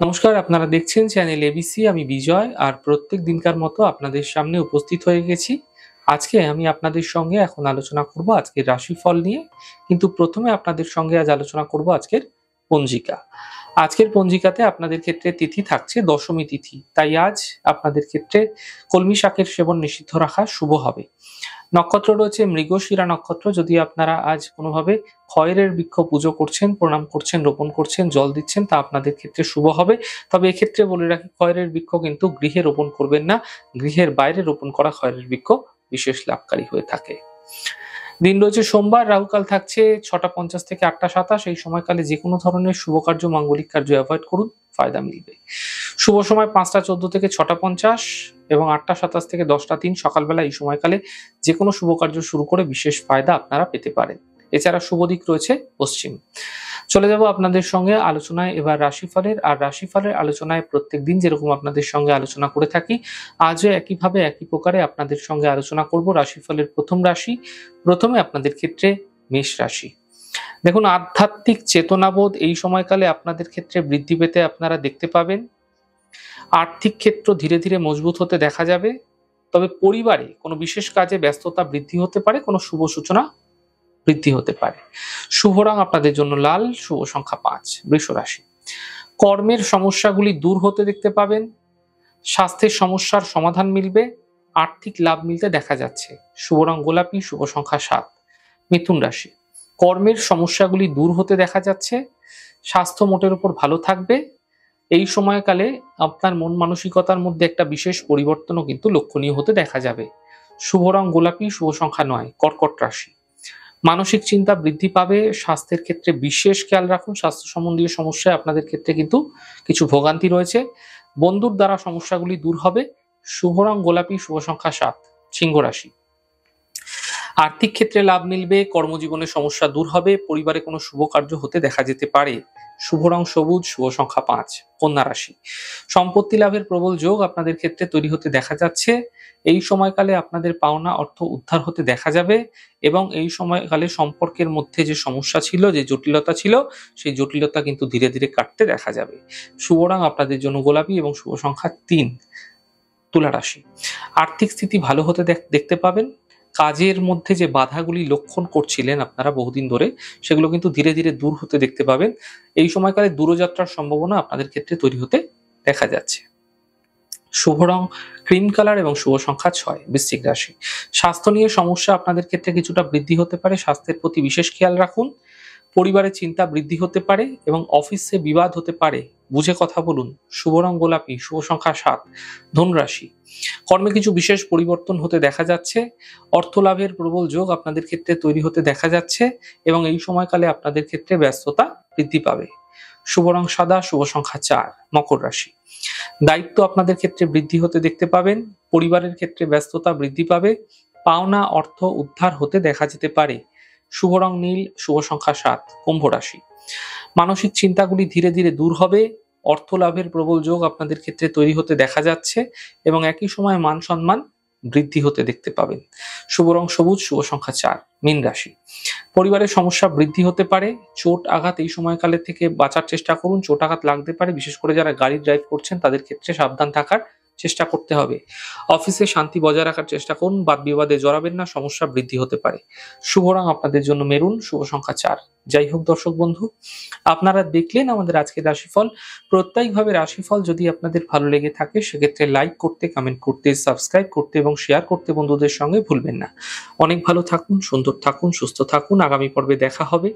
নমস্কার, আপনারা দেখছেন চ্যানেল এবিসি। আমি বিজয়, আর প্রত্যেক দিনকার মতো আপনাদের সামনে উপস্থিত হয়ে গেছি। আজকে আমি আপনাদের সঙ্গে এখন আলোচনা করব আজকের রাশিফল নিয়ে। কিন্তু প্রথমে আপনাদের সঙ্গে আজ আলোচনা করব আজকের পঞ্জিকা। আজকের পঞ্জিকাতে আপনাদের ক্ষেত্রে তিথি থাকছে দশমী তিথি, তাই আজ আপনাদের ক্ষেত্রে কলমি শাকের সেবন নিষিদ্ধ রাখা শুভ হবে। নক্ষত্র রয়েছে মৃগশিরা নক্ষত্র। যদি আপনারা আজ কোনোভাবে খয়েরের বৃক্ষ পুজো করছেন, প্রণাম করছেন, রোপণ করছেন, জল দিচ্ছেন, তা আপনাদের ক্ষেত্রে শুভ হবে। তবে এক্ষেত্রে বলে রাখি, খয়েরের বৃক্ষ কিন্তু গৃহে রোপণ করবেন না। গৃহের বাইরে রোপণ করা খয়েরের বৃক্ষ বিশেষ লাভকারী হয়ে থাকে। দিন রয়েছে সোমবার, রাহুকাল থাকছে 6টা 50 থেকে 8টা 27। এই সময়কালে যে কোনো ধরনের শুভ কার্য, মাঙ্গলিক কার্য অ্যাভয়েড করুন, ফায়দা মিলবে। শুভ সময় 5টা 14 থেকে 6টা 50 এবং 8টা 27 থেকে 10টা 3 সকালবেলা। এই সময়কালে যে কোনো শুভ কার্য শুরু করে বিশেষ ফায়দা আপনারা পেতে পারেন। এছাড়া শুভ দিক রয়েছে পশ্চিম। চলে যাব আপনাদের সঙ্গে আলোচনায় এবার রাশিফলের। আর রাশিফলের আলোচনায় প্রত্যেক দিন যেরকম আপনাদের সঙ্গে আলোচনা করে থাকি, আজও একইভাবে একই প্রকারে আপনাদের সঙ্গে আলোচনা করব রাশিফলের প্রথম রাশি। প্রথমে আপনাদের ক্ষেত্রে মেষ রাশি। দেখুন, আধ্যাত্মিক চেতনাবোধ এই সময়কালে আপনাদের ক্ষেত্রে বৃদ্ধি পেতে আপনারা দেখতে পাবেন। আর্থিক ক্ষেত্র ধীরে ধীরে মজবুত হতে দেখা যাবে। তবে পরিবারে কোনো বিশেষ কাজে ব্যস্ততা বৃদ্ধি হতে পারে, কোনো শুভ সূচনা বৃদ্ধি হতে পারে। শুভ রং আপনাদের জন্য লাল, শুভ সংখ্যা 5। বৃষ রাশি। কর্মের সমস্যাগুলি দূর হতে দেখতে পাবেন। স্বাস্থ্যের সমস্যার সমাধান মিলবে। আর্থিক লাভ মিলতে দেখা যাচ্ছে। শুভ রং গোলাপি, শুভ সংখ্যা 7। মিথুন রাশি। কর্মের সমস্যাগুলি দূর হতে দেখা যাচ্ছে। স্বাস্থ্য মোটের উপর ভালো থাকবে। এই সময়কালে আপনার মন মানসিকতার মধ্যে একটা বিশেষ পরিবর্তনও কিন্তু লক্ষণীয় হতে দেখা যাবে। শুভ রং গোলাপি, শুভ সংখ্যা 9। কর্কট রাশি। মানসিক চিন্তা বৃদ্ধি পাবে। স্বাস্থ্যের ক্ষেত্রে বিশেষ খেয়াল রাখুন। স্বাস্থ্য সম্বন্ধীয় সমস্যায় আপনাদের ক্ষেত্রে কিন্তু কিছু ভোগান্তি রয়েছে। বন্ধুর দ্বারা সমস্যাগুলি দূর হবে। শুভ রং গোলাপি, শুভ সংখ্যা 7। সিংহ রাশি। আর্থিক ক্ষেত্রে লাভ মিলবে। কর্মজীবনের সমস্যা দূর হবে। পরিবারে কোনো শুভ কার্য হতে দেখা যেতে পারে। শুভ রং সবুজ, শুভ সংখ্যা 5। কন্যা রাশি। সম্পত্তি লাভের প্রবল যোগ আপনাদের ক্ষেত্রে তৈরি হতে দেখা যাচ্ছে। এই সময়কালে আপনাদের পাওনা অর্থ উদ্ধার হতে দেখা যাবে এবং এই সময়কালে সম্পর্কের মধ্যে যে সমস্যা ছিল, যে জটিলতা ছিল, সেই জটিলতা কিন্তু ধীরে ধীরে কাটতে দেখা যাবে। শুভ রং আপনাদের জন্য গোলাপি এবং শুভ সংখ্যা 3। তুলা রাশি। আর্থিক স্থিতি ভালো হতে দেখতে পাবেন। কাজের মধ্যে যে বাধাগুলি লক্ষণ করছিলেন আপনারা বহুদিন ধরে, সেগুলো কিন্তু ধীরে ধীরে দূর হতে দেখতে পাবেন। এই সময়কালে দূরযাত্রার সম্ভাবনা আপনাদের ক্ষেত্রে তৈরি হতে দেখা যাচ্ছে। শুভ রং ক্রিম কালার এবং শুভ সংখ্যা 6। বৃশ্চিক রাশি। স্বাস্থ্য নিয়ে সমস্যা আপনাদের ক্ষেত্রে কিছুটা বৃদ্ধি হতে পারে। স্বাস্থ্যের প্রতি বিশেষ খেয়াল রাখুন। পরিবারে চিন্তা বৃদ্ধি হতে পারে এবং অফিসে বিবাদ হতে পারে। বুঝে কথা বলুন। শুভ রং গোলাপি, শুভ সংখ্যা 7। ধনু রাশি। কর্মে কিছু বিশেষ পরিবর্তন হতে দেখা যাচ্ছে। অর্থ লাভের প্রবল যোগ আপনাদের ক্ষেত্রে তৈরি হতে দেখা যাচ্ছে এবং এই সময়কালে আপনাদের ক্ষেত্রে ব্যস্ততা বৃদ্ধি পাবে। শুভ রং সাদা, শুভ সংখ্যা 4। মকর রাশি। দায়িত্ব আপনাদের ক্ষেত্রে বৃদ্ধি হতে দেখতে পাবেন। পরিবারের ক্ষেত্রে ব্যস্ততা বৃদ্ধি পাবে। পাওনা অর্থ উদ্ধার হতে দেখা যেতে পারে। শুভ রং নীল, শুভ সংখ্যা 7। কুম্ভ রাশি। মানসিক চিন্তাগুলি ধীরে ধীরে দূর হবে। অর্থ লাভের প্রবল যোগ আপনাদের ক্ষেত্রে তৈরি হতে দেখা যাচ্ছে এবং একই সময় মান সম্মান বৃদ্ধি হতে দেখতে পাবেন। শুভ রং সবুজ, শুভ সংখ্যা 4। মীন রাশি। পরিবারের সমস্যা বৃদ্ধি হতে পারে। চোট আঘাত এই সময়কালের থেকে বাঁচার চেষ্টা করুন। চোট আঘাত লাগতে পারে। বিশেষ করে যারা গাড়ি ড্রাইভ করছেন তাদের ক্ষেত্রে সাবধান থাকার চেষ্টা করতে হবে। অফিসে শান্তি বজায় রাখার চেষ্টা করুন। বাদ বিবাদে জড়াবেন না, সমস্যা বৃদ্ধি হতে পারে। শুভ রং আপনাদের জন্য মেরুন, শুভ সংখ্যা 4। যাই হোক দর্শক বন্ধু, আপনারা দেখলেন আমাদের আজকের রাশিফল। প্রত্যেকভাবে রাশিফল যদি আপনাদের ভালো লেগে থাকে, সেক্ষেত্রে লাইক করতে, কমেন্ট করতে, সাবস্ক্রাইব করতে এবং শেয়ার করতে বন্ধুদের সঙ্গে ভুলবেন না। অনেক ভালো থাকুন, সুন্দর থাকুন, সুস্থ থাকুন। আগামী পর্বে দেখা হবে।